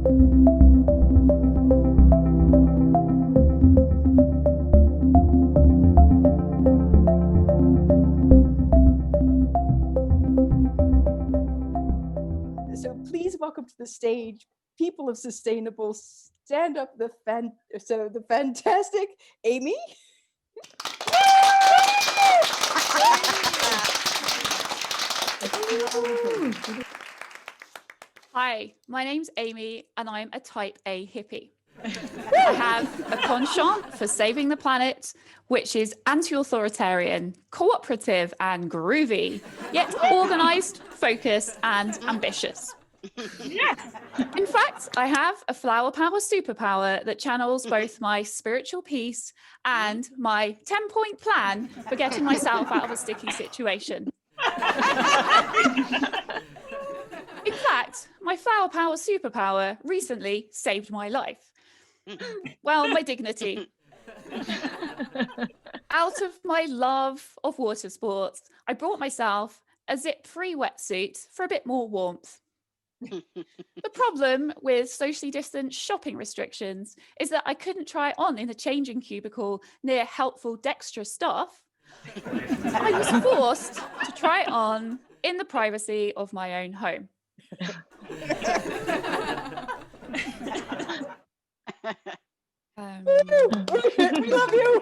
So please welcome to the stage, people of sustainable stand up, the fantastic Amy. Hi, my name's Amy and I'm a type A hippie. I have a penchant for saving the planet, which is anti-authoritarian, cooperative and groovy, yet organized, focused and ambitious. Yes. In fact, I have a flower power superpower that channels both my spiritual peace and my 10-point plan for getting myself out of a sticky situation. In fact, my flower power superpower recently saved my life. Well, my dignity. Out of my love of water sports, I brought myself a zip-free wetsuit for a bit more warmth. The problem with socially distant shopping restrictions is that I couldn't try it on in a changing cubicle near helpful dexterous staff. I was forced to try it on in the privacy of my own home. We love you.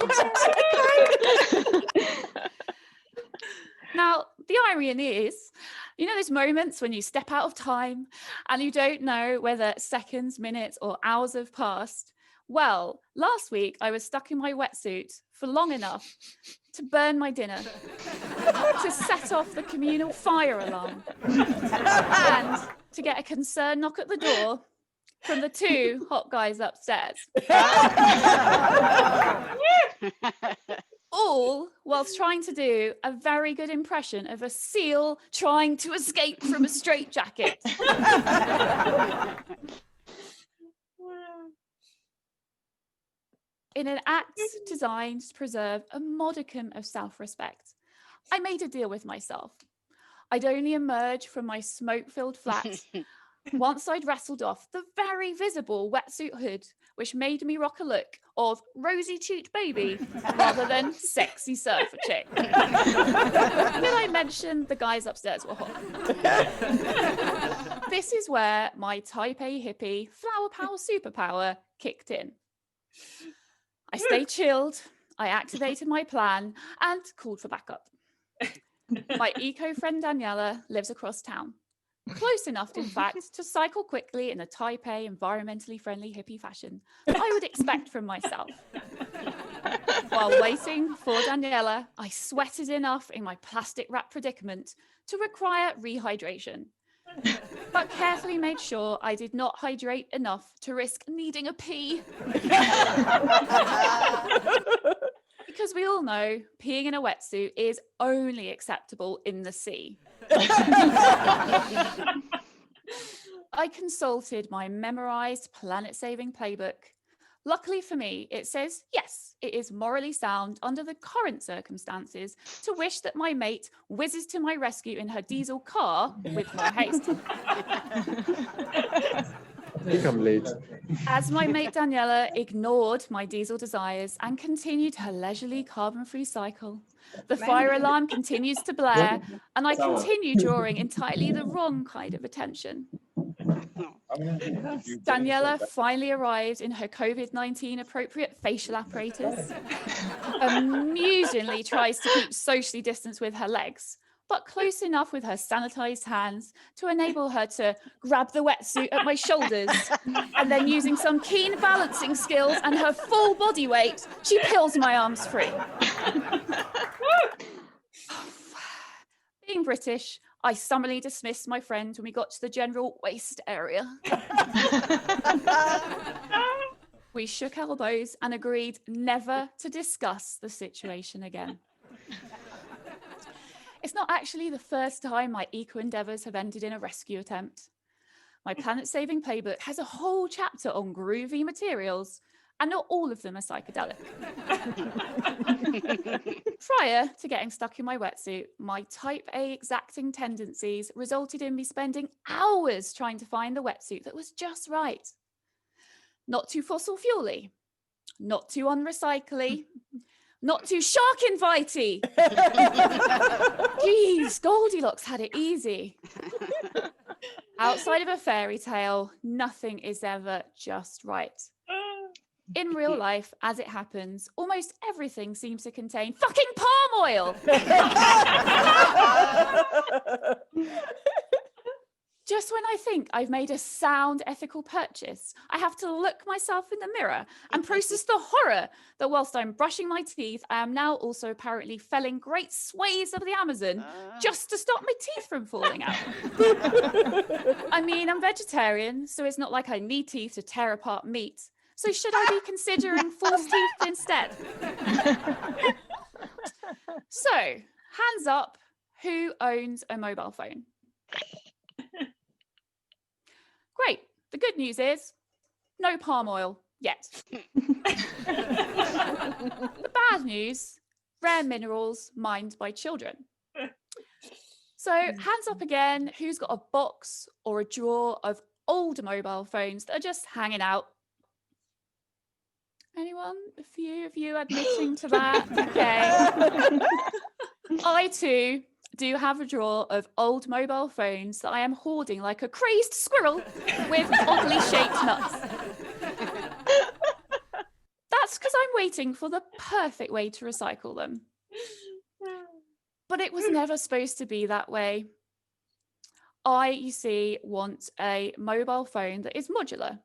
Now, the irony is, you know those moments when you step out of time and you don't know whether seconds, minutes, or hours have passed? Well, last week I was stuck in my wetsuit for long enough to burn my dinner, to set off the communal fire alarm, and to get a concerned knock at the door from the two hot guys upstairs. All whilst trying to do a very good impression of a seal trying to escape from a straitjacket. In an act designed to preserve a modicum of self-respect, I made a deal with myself. I'd only emerge from my smoke-filled flat once I'd wrestled off the very visible wetsuit hood, which made me rock a look of rosy-cheeked baby rather than sexy surfer chick. Did I mention the guys upstairs were hot? This is where my type A hippie flower power superpower kicked in. I stayed chilled, I activated my plan and called for backup. My eco-friend Daniela lives across town. Close enough, in fact, to cycle quickly in a type A environmentally friendly hippie fashion that I would expect from myself. While waiting for Daniela, I sweated enough in my plastic wrap predicament to require rehydration, but carefully made sure I did not hydrate enough to risk needing a pee. Because we all know peeing in a wetsuit is only acceptable in the sea. I consulted my memorized planet-saving playbook. Luckily for me, it says, yes, it is morally sound under the current circumstances to wish that my mate whizzes to my rescue in her diesel car with more haste. I think I'm late. As my mate Daniela ignored my diesel desires and continued her leisurely carbon-free cycle, the fire alarm continues to blare, and I continue drawing entirely the wrong kind of attention. Daniela finally arrived in her COVID-19 appropriate facial apparatus, amusingly tries to keep socially distanced with her legs, but close enough with her sanitized hands to enable her to grab the wetsuit at my shoulders, and then using some keen balancing skills and her full body weight, she pulls my arms free. Being British, I summarily dismissed my friend when we got to the general waist area. We shook elbows and agreed never to discuss the situation again. It's not actually the first time my eco endeavours have ended in a rescue attempt. My planet-saving playbook has a whole chapter on groovy materials, and not all of them are psychedelic. Prior to getting stuck in my wetsuit, my type A exacting tendencies resulted in me spending hours trying to find the wetsuit that was just right. Not too fossil fuel-y, not too unrecycly, not too shark invitey. Jeez, Goldilocks had it easy. Outside of a fairy tale, nothing is ever just right. In real life, as it happens, almost everything seems to contain fucking palm oil. Just when I think I've made a sound ethical purchase, I have to look myself in the mirror and process the horror that whilst I'm brushing my teeth, I am now also apparently felling great swathes of the Amazon just to stop my teeth from falling out. I mean, I'm vegetarian, so it's not like I need teeth to tear apart meat. So should I be considering false teeth instead? So, hands up, who owns a mobile phone? Great. The good news is no palm oil yet. The bad news, rare minerals mined by children. So hands up again, who's got a box or a drawer of old mobile phones that are just hanging out? Anyone? A few of you admitting to that? Okay. I too do have a drawer of old mobile phones that I am hoarding like a crazed squirrel with oddly shaped nuts. That's because I'm waiting for the perfect way to recycle them. But it was never supposed to be that way. I, you see, want a mobile phone that is modular.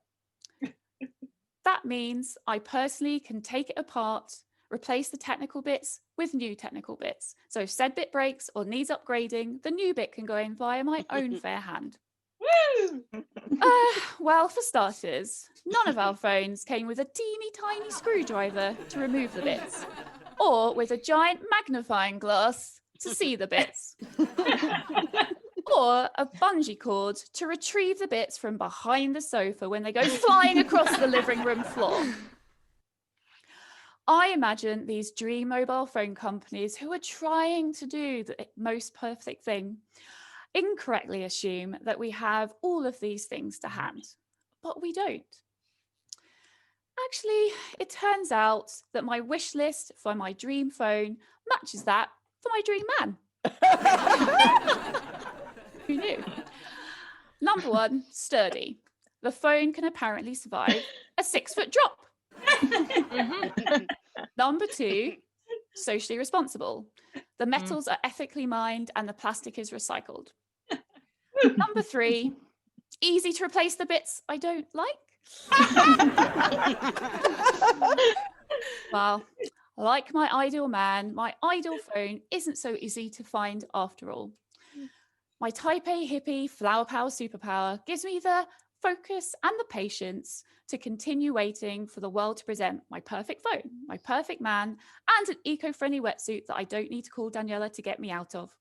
That means I personally can take it apart, replace the technical bits with new technical bits. So if said bit breaks or needs upgrading, the new bit can go in via my own fair hand. Well, for starters, none of our phones came with a teeny tiny screwdriver to remove the bits, or with a giant magnifying glass to see the bits, or a bungee cord to retrieve the bits from behind the sofa when they go flying across the living room floor. I imagine these dream mobile phone companies who are trying to do the most perfect thing incorrectly assume that we have all of these things to hand, but we don't. Actually, it turns out that my wish list for my dream phone matches that for my dream man. Who knew? Number one, sturdy. The phone can apparently survive a 6-foot drop. Number two, socially responsible. The metals are ethically mined and the plastic is recycled. Number three, easy to replace the bits I don't like. Well, like my ideal man, my ideal phone isn't so easy to find after all. My type A hippie flower power superpower gives me the focus and the patience to continue waiting for the world to present my perfect phone, my perfect man, and an eco-friendly wetsuit that I don't need to call Daniela to get me out of.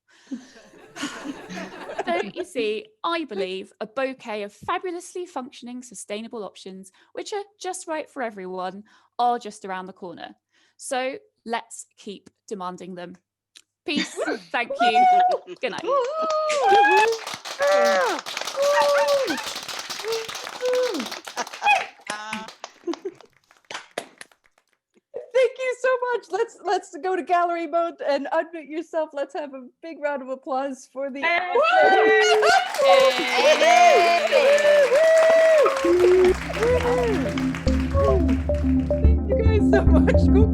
So you see, I believe a bouquet of fabulously functioning, sustainable options, which are just right for everyone, are just around the corner. So let's keep demanding them. Peace. Thank you. Good night. Thank you so much. Let's go to gallery mode and unmute yourself. Let's have a big round of applause for the Thank you guys so much. Cool.